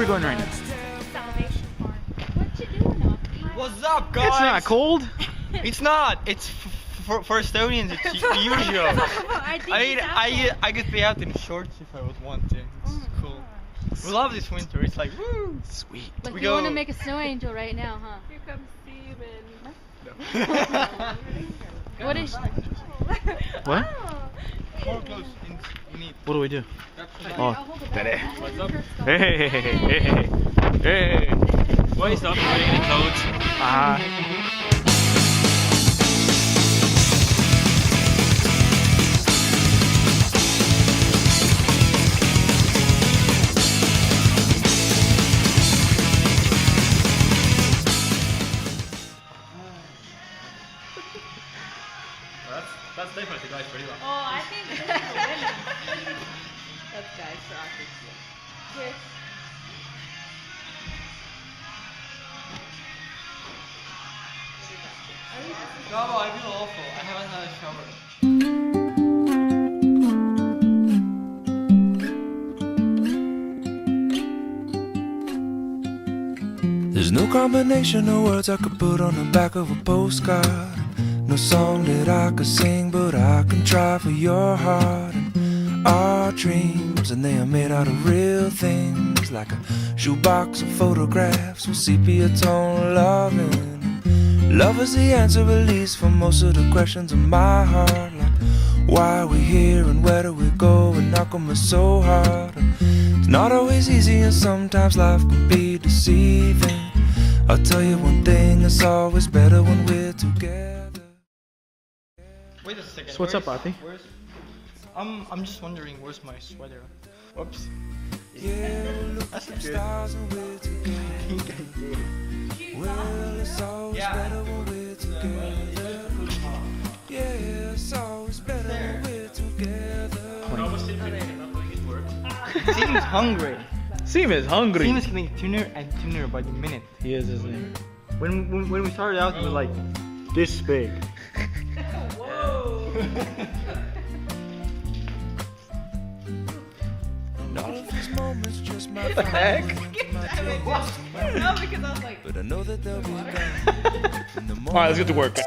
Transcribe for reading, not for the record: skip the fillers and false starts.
we going right now? Salvation Farm. What you doing up here? What's up, guys? It's not cold. It's not. It's for Estonians. It's usual. I could be out in shorts if I would want to. It's cool. We love this winter. It's like woo. Sweet. Like We you want to go- make a snow angel right now, huh? Here comes Steven. What is? What? More close. You need. What do we do? Oh, that it. What's up? Hey, hey, hey, hey, hey, hey. What is up? Putting the clothes. That's definitely guys for you. Oh, I think this is the women. That's guys for Oxford. Yes. Bravo, I feel awful. I haven't had a shower. There's no combination of words I could put on the back of a postcard. No song that I could sing, but I can try for your heart. And our dreams, and they are made out of real things, like a shoebox of photographs with sepia tone loving. Love is the answer, at least, for most of the questions in my heart. Like, why are we here and where do we go? And how come it's so hard? And it's not always easy, and sometimes life can be deceiving. I'll tell you one thing, it's always better when we're together. Wait a second. So what's up, where's- Ati? Where's? I'm just wondering where's my sweater. Whoops. Yeah, we'll look That's at good. stars and we're together. Well, it's always better when we're together. Yeah, it's always better when we're together. Seems hungry. Seem is hungry. Seems getting thinner and thinner by the minute. He is, isn't he? When we started out, we were like this big. And all of these moments just might What the heck? No, because I was like, But I know that they'll be gone in the All right, let's get to morning. work.